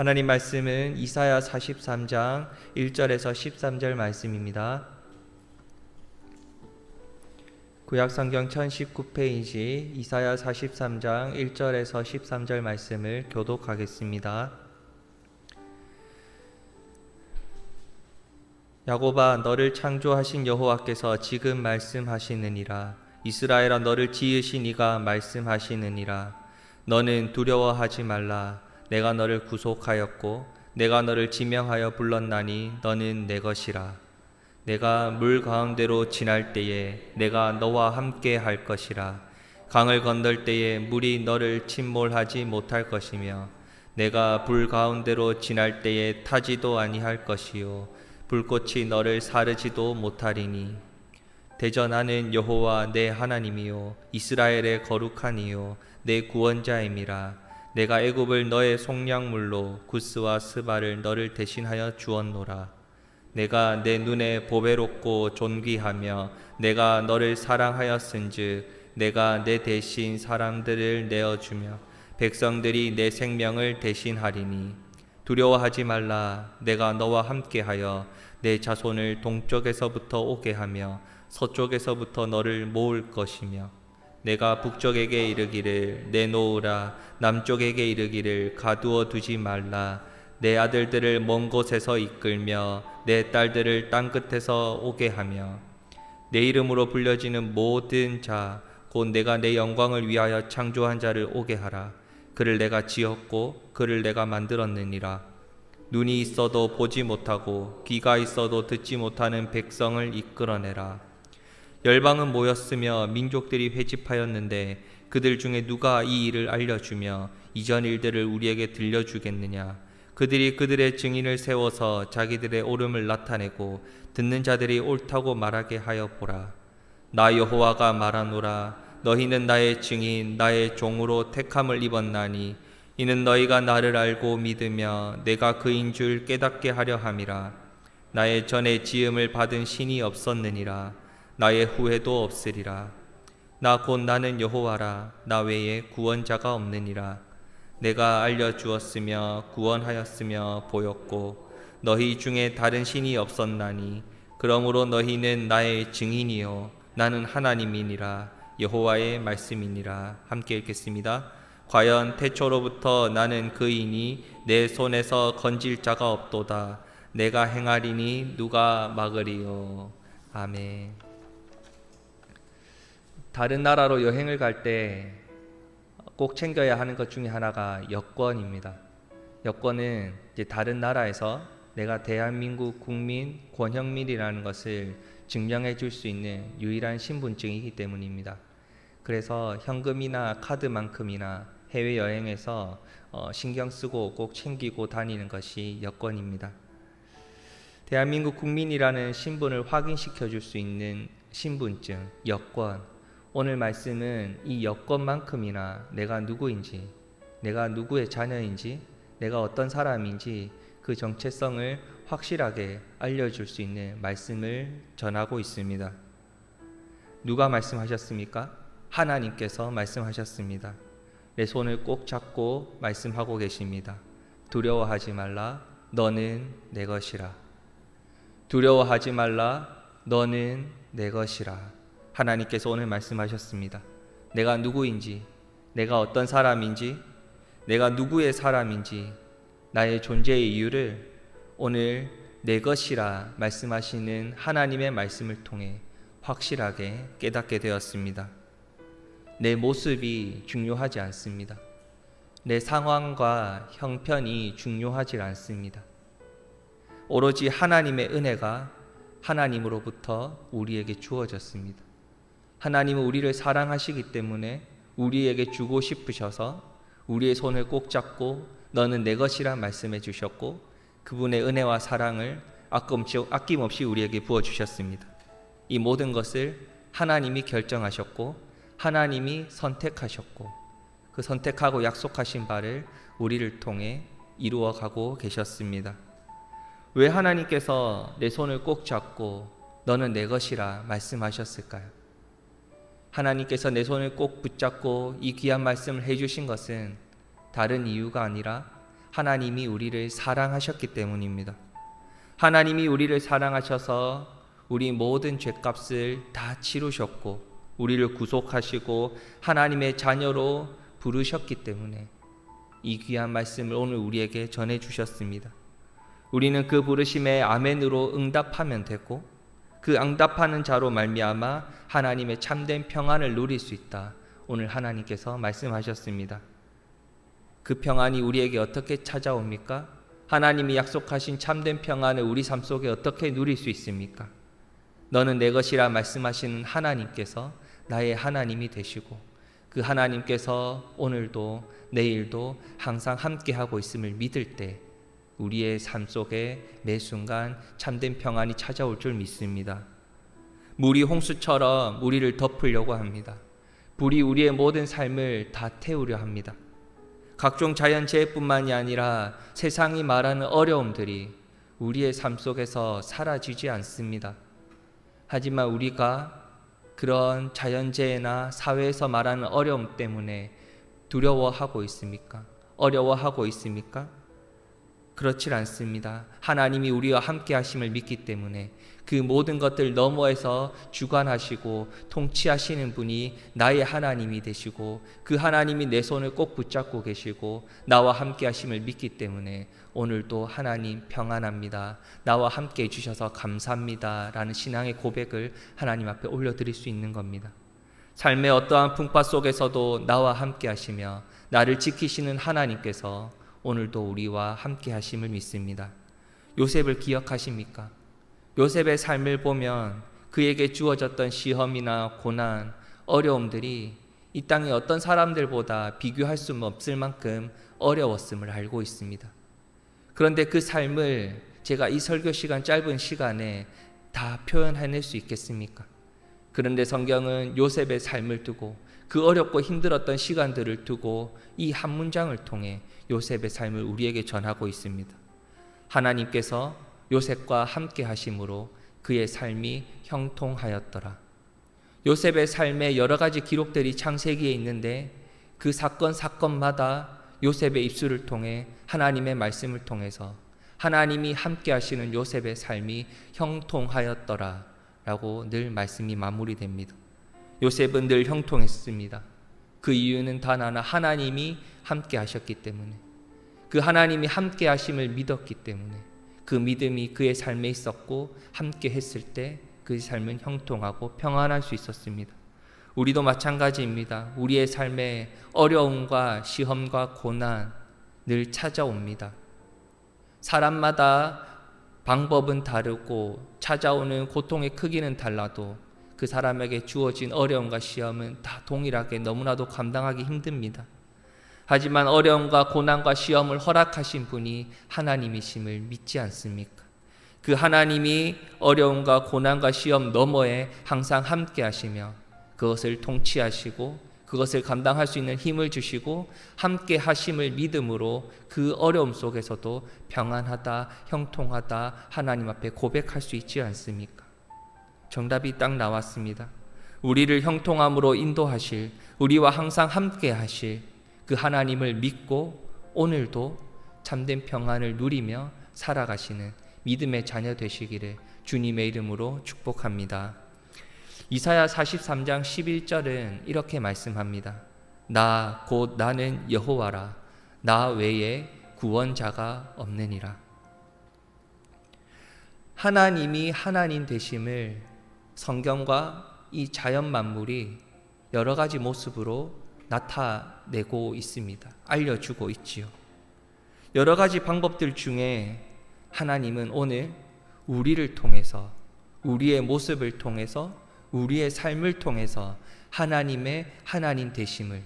하나님 말씀은 이사야 43장 1절에서 13절 말씀입니다. 구약성경 1019페이지 이사야 43장 1절에서 13절 말씀을 교독하겠습니다. 야곱아, 너를 창조하신 여호와께서 지금 말씀하시느니라. 이스라엘아, 너를 지으신 이가 말씀하시느니라. 너는 두려워하지 말라. 내가 너를 구속하였고 내가 너를 지명하여 불렀나니 너는 내 것이라. 내가 물 가운데로 지날 때에 내가 너와 함께 할 것이라. 강을 건널 때에 물이 너를 침몰하지 못할 것이며 내가 불 가운데로 지날 때에 타지도 아니할 것이요 불꽃이 너를 사르지도 못하리니. 대저 나는 여호와 내 하나님이요 이스라엘의 거룩한 이요 내 구원자임이라. 내가 애굽을 너의 속량물로 구스와 스바를 너를 대신하여 주었노라. 내가 내 눈에 보배롭고 존귀하며 내가 너를 사랑하였은즉 내가 내 대신 사람들을 내어주며 백성들이 내 생명을 대신하리니. 두려워하지 말라. 내가 너와 함께하여 내 자손을 동쪽에서부터 오게 하며 서쪽에서부터 너를 모을 것이며 내가 북쪽에게 이르기를 내놓으라. 남쪽에게 이르기를 가두어 두지 말라. 내 아들들을 먼 곳에서 이끌며 내 딸들을 땅 끝에서 오게 하며 내 이름으로 불려지는 모든 자 곧 내가 내 영광을 위하여 창조한 자를 오게 하라. 그를 내가 지었고 그를 내가 만들었느니라. 눈이 있어도 보지 못하고 귀가 있어도 듣지 못하는 백성을 이끌어내라. 열방은 모였으며 민족들이 회집하였는데 그들 중에 누가 이 일을 알려주며 이전 일들을 우리에게 들려주겠느냐. 그들이 그들의 증인을 세워서 자기들의 옳음을 나타내고 듣는 자들이 옳다고 말하게 하여 보라. 나 여호와가 말하노라. 너희는 나의 증인 나의 종으로 택함을 입었나니 이는 너희가 나를 알고 믿으며 내가 그인 줄 깨닫게 하려 함이라. 나의 전에 지음을 받은 신이 없었느니라. 나의 후회도 없으리라. 나 곧 나는 여호와라. 나 외에 구원자가 없느니라. 내가 알려주었으며 구원하였으며 보였고 너희 중에 다른 신이 없었나니 그러므로 너희는 나의 증인이요 나는 하나님이니라. 여호와의 말씀이니라. 함께 읽겠습니다. 과연 태초로부터 나는 그이니 내 손에서 건질 자가 없도다. 내가 행하리니 누가 막으리요. 아멘. 다른 나라로 여행을 갈 때 꼭 챙겨야 하는 것 중에 하나가 여권입니다. 여권은 이제 다른 나라에서 내가 대한민국 국민 권형민이라는 것을 증명해 줄 수 있는 유일한 신분증이기 때문입니다. 그래서 현금이나 카드만큼이나 해외여행에서 신경 쓰고 꼭 챙기고 다니는 것이 여권입니다. 대한민국 국민이라는 신분을 확인시켜 줄 수 있는 신분증, 여권. 오늘 말씀은 이 여권만큼이나 내가 누구인지, 내가 누구의 자녀인지, 내가 어떤 사람인지 그 정체성을 확실하게 알려줄 수 있는 말씀을 전하고 있습니다. 누가 말씀하셨습니까? 하나님께서 말씀하셨습니다. 내 손을 꼭 잡고 말씀하고 계십니다. 두려워하지 말라. 너는 내 것이라. 두려워하지 말라. 너는 내 것이라. 하나님께서 오늘 말씀하셨습니다. 내가 누구인지, 내가 어떤 사람인지, 내가 누구의 사람인지, 나의 존재의 이유를 오늘 내 것이라 말씀하시는 하나님의 말씀을 통해 확실하게 깨닫게 되었습니다. 내 모습이 중요하지 않습니다. 내 상황과 형편이 중요하지 않습니다. 오로지 하나님의 은혜가 하나님으로부터 우리에게 주어졌습니다. 하나님은 우리를 사랑하시기 때문에 우리에게 주고 싶으셔서 우리의 손을 꼭 잡고 너는 내 것이라 말씀해 주셨고 그분의 은혜와 사랑을 아낌없이 우리에게 부어주셨습니다. 이 모든 것을 하나님이 결정하셨고 하나님이 선택하셨고 그 선택하고 약속하신 바를 우리를 통해 이루어가고 계셨습니다. 왜 하나님께서 내 손을 꼭 잡고 너는 내 것이라 말씀하셨을까요? 하나님께서 내 손을 꼭 붙잡고 이 귀한 말씀을 해주신 것은 다른 이유가 아니라 하나님이 우리를 사랑하셨기 때문입니다. 하나님이 우리를 사랑하셔서 우리 모든 죄값을 다 치르셨고 우리를 구속하시고 하나님의 자녀로 부르셨기 때문에 이 귀한 말씀을 오늘 우리에게 전해주셨습니다. 우리는 그 부르심에 아멘으로 응답하면 되고 그 응답하는 자로 말미암아 하나님의 참된 평안을 누릴 수 있다. 오늘 하나님께서 말씀하셨습니다. 그 평안이 우리에게 어떻게 찾아옵니까? 하나님이 약속하신 참된 평안을 우리 삶 속에 어떻게 누릴 수 있습니까? 너는 내 것이라 말씀하시는 하나님께서 나의 하나님이 되시고 그 하나님께서 오늘도 내일도 항상 함께하고 있음을 믿을 때 우리의 삶 속에 매 순간 참된 평안이 찾아올 줄 믿습니다. 물이 홍수처럼 우리를 덮으려고 합니다. 불이 우리의 모든 삶을 다 태우려 합니다. 각종 자연재해뿐만이 아니라 세상이 말하는 어려움들이 우리의 삶 속에서 사라지지 않습니다. 하지만 우리가 그런 자연재해나 사회에서 말하는 어려움 때문에 두려워하고 있습니까? 어려워하고 있습니까? 그렇지 않습니다. 하나님이 우리와 함께 하심을 믿기 때문에 그 모든 것들 너머에서 주관하시고 통치하시는 분이 나의 하나님이 되시고 그 하나님이 내 손을 꼭 붙잡고 계시고 나와 함께 하심을 믿기 때문에 오늘도 하나님 평안합니다. 나와 함께 해주셔서 감사합니다. 라는 신앙의 고백을 하나님 앞에 올려드릴 수 있는 겁니다. 삶의 어떠한 풍파 속에서도 나와 함께 하시며 나를 지키시는 하나님께서 오늘도 우리와 함께 하심을 믿습니다. 요셉을 기억하십니까? 요셉의 삶을 보면 그에게 주어졌던 시험이나 고난, 어려움들이 이 땅의 어떤 사람들보다 비교할 수 없을 만큼 어려웠음을 알고 있습니다. 그런데 그 삶을 제가 이 설교 시간 짧은 시간에 다 표현해낼 수 있겠습니까? 그런데 성경은 요셉의 삶을 두고 그 어렵고 힘들었던 시간들을 두고 이 한 문장을 통해 요셉의 삶을 우리에게 전하고 있습니다. 하나님께서 요셉과 함께 하심으로 그의 삶이 형통하였더라. 요셉의 삶에 여러 가지 기록들이 창세기에 있는데 그 사건마다 요셉의 입술을 통해 하나님의 말씀을 통해서 하나님이 함께 하시는 요셉의 삶이 형통하였더라 라고 늘 말씀이 마무리됩니다. 요셉은 늘 형통했습니다. 그 이유는 단 하나, 하나님이 함께 하셨기 때문에, 그 하나님이 함께 하심을 믿었기 때문에 그 믿음이 그의 삶에 있었고 함께 했을 때 그 삶은 형통하고 평안할 수 있었습니다. 우리도 마찬가지입니다. 우리의 삶에 어려움과 시험과 고난 늘 찾아옵니다. 사람마다 방법은 다르고 찾아오는 고통의 크기는 달라도 그 사람에게 주어진 어려움과 시험은 다 동일하게 너무나도 감당하기 힘듭니다. 하지만 어려움과 고난과 시험을 허락하신 분이 하나님이심을 믿지 않습니까? 그 하나님이 어려움과 고난과 시험 너머에 항상 함께 하시며 그것을 통치하시고 그것을 감당할 수 있는 힘을 주시고 함께 하심을 믿음으로 그 어려움 속에서도 평안하다, 형통하다 하나님 앞에 고백할 수 있지 않습니까? 정답이 딱 나왔습니다. 우리를 형통함으로 인도하실, 우리와 항상 함께 하실 그 하나님을 믿고 오늘도 참된 평안을 누리며 살아가시는 믿음의 자녀 되시기를 주님의 이름으로 축복합니다. 이사야 43장 11절은 이렇게 말씀합니다. 나 곧 나는 여호와라. 나 외에 구원자가 없느니라. 하나님이 하나님 되심을 성경과 이 자연 만물이 여러 가지 모습으로 나타내고 있습니다. 알려주고 있지요. 여러 가지 방법들 중에 하나님은 오늘 우리를 통해서, 우리의 모습을 통해서, 우리의 삶을 통해서 하나님의 하나님 되심을,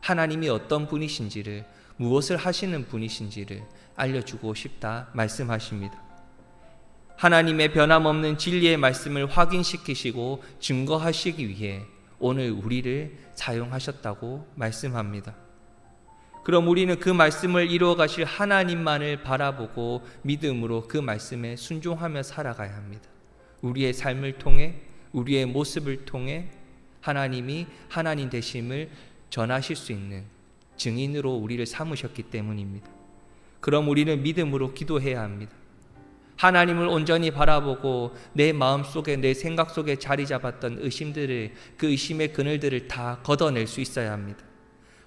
하나님이 어떤 분이신지를, 무엇을 하시는 분이신지를 알려주고 싶다 말씀하십니다. 하나님의 변함없는 진리의 말씀을 확인시키시고 증거하시기 위해 오늘 우리를 사용하셨다고 말씀합니다. 그럼 우리는 그 말씀을 이루어 가실 하나님만을 바라보고 믿음으로 그 말씀에 순종하며 살아가야 합니다. 우리의 삶을 통해, 우리의 모습을 통해 하나님이 하나님 되심을 전하실 수 있는 증인으로 우리를 삼으셨기 때문입니다. 그럼 우리는 믿음으로 기도해야 합니다. 하나님을 온전히 바라보고 내 마음 속에, 내 생각 속에 자리 잡았던 의심들을, 그 의심의 그늘들을 다 걷어낼 수 있어야 합니다.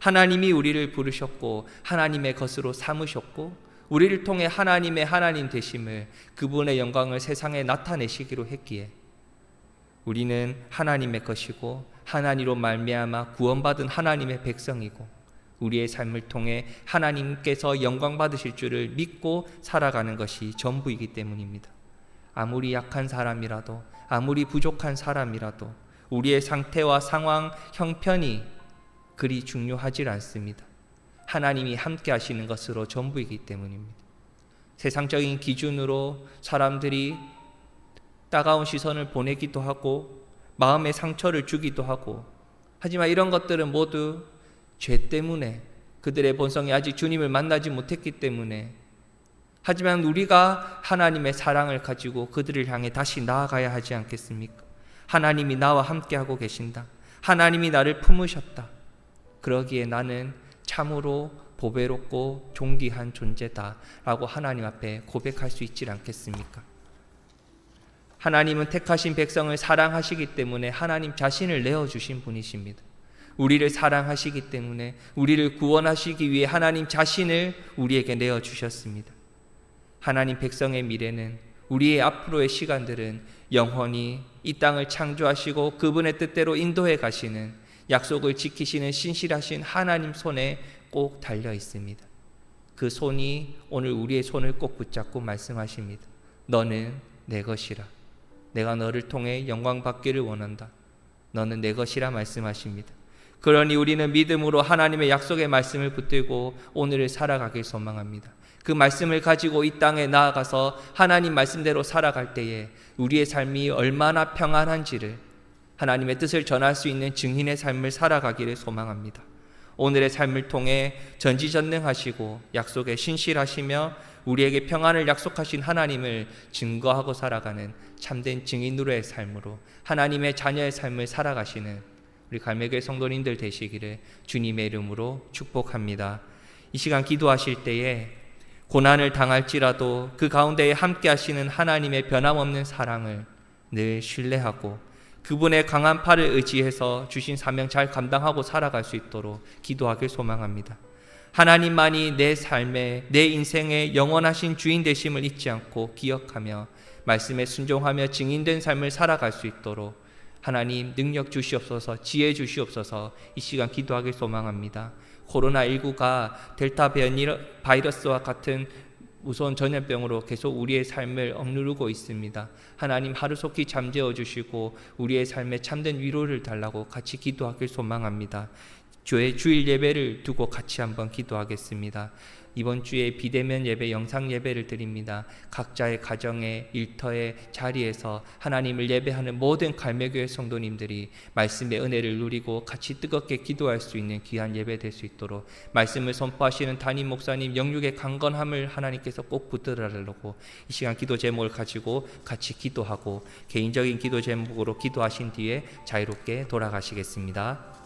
하나님이 우리를 부르셨고 하나님의 것으로 삼으셨고 우리를 통해 하나님의 하나님 되심을, 그분의 영광을 세상에 나타내시기로 했기에 우리는 하나님의 것이고 하나님으로 말미암아 구원받은 하나님의 백성이고 우리의 삶을 통해 하나님께서 영광 받으실 줄을 믿고 살아가는 것이 전부이기 때문입니다. 아무리 약한 사람이라도, 아무리 부족한 사람이라도 우리의 상태와 상황, 형편이 그리 중요하지 않습니다. 하나님이 함께 하시는 것으로 전부이기 때문입니다. 세상적인 기준으로 사람들이 따가운 시선을 보내기도 하고 마음의 상처를 주기도 하고, 하지만 이런 것들은 모두 죄 때문에, 그들의 본성이 아직 주님을 만나지 못했기 때문에, 하지만 우리가 하나님의 사랑을 가지고 그들을 향해 다시 나아가야 하지 않겠습니까? 하나님이 나와 함께하고 계신다. 하나님이 나를 품으셨다. 그러기에 나는 참으로 보배롭고 존귀한 존재다 라고 하나님 앞에 고백할 수 있지 않겠습니까? 하나님은 택하신 백성을 사랑하시기 때문에 하나님 자신을 내어주신 분이십니다. 우리를 사랑하시기 때문에 우리를 구원하시기 위해 하나님 자신을 우리에게 내어주셨습니다. 하나님 백성의 미래는, 우리의 앞으로의 시간들은 영원히 이 땅을 창조하시고 그분의 뜻대로 인도해 가시는, 약속을 지키시는 신실하신 하나님 손에 꼭 달려 있습니다. 그 손이 오늘 우리의 손을 꼭 붙잡고 말씀하십니다. 너는 내 것이라. 내가 너를 통해 영광 받기를 원한다. 너는 내 것이라 말씀하십니다. 그러니 우리는 믿음으로 하나님의 약속의 말씀을 붙들고 오늘을 살아가길 소망합니다. 그 말씀을 가지고 이 땅에 나아가서 하나님 말씀대로 살아갈 때에 우리의 삶이 얼마나 평안한지를, 하나님의 뜻을 전할 수 있는 증인의 삶을 살아가기를 소망합니다. 오늘의 삶을 통해 전지전능하시고 약속에 신실하시며 우리에게 평안을 약속하신 하나님을 증거하고 살아가는 참된 증인으로의 삶으로 하나님의 자녀의 삶을 살아가시는 우리 갈매교회 성도님들 되시기를 주님의 이름으로 축복합니다. 이 시간 기도하실 때에 고난을 당할지라도 그 가운데에 함께 하시는 하나님의 변함없는 사랑을 늘 신뢰하고 그분의 강한 팔을 의지해서 주신 사명 잘 감당하고 살아갈 수 있도록 기도하길 소망합니다. 하나님만이 내 삶의, 내 인생의 영원하신 주인 되심을 잊지 않고 기억하며 말씀에 순종하며 증인된 삶을 살아갈 수 있도록 하나님 능력 주시옵소서, 지혜 주시옵소서. 이 시간 기도하길 소망합니다. 코로나19가 델타 바이러스와 같은 무서운 전염병으로 계속 우리의 삶을 억누르고 있습니다. 하나님 하루속히 잠재워 주시고 우리의 삶에 참된 위로를 달라고 같이 기도하길 소망합니다. 주일 예배를 두고 같이 한번 기도하겠습니다. 이번 주에 비대면 예배, 영상 예배를 드립니다. 각자의 가정의 일터의 자리에서 하나님을 예배하는 모든 갈매교회 성도님들이 말씀의 은혜를 누리고 같이 뜨겁게 기도할 수 있는 귀한 예배 될 수 있도록 말씀을 선포하시는 담임 목사님 영육의 강건함을 하나님께서 꼭 붙들어달라고 이 시간 기도 제목을 가지고 같이 기도하고 개인적인 기도 제목으로 기도하신 뒤에 자유롭게 돌아가시겠습니다.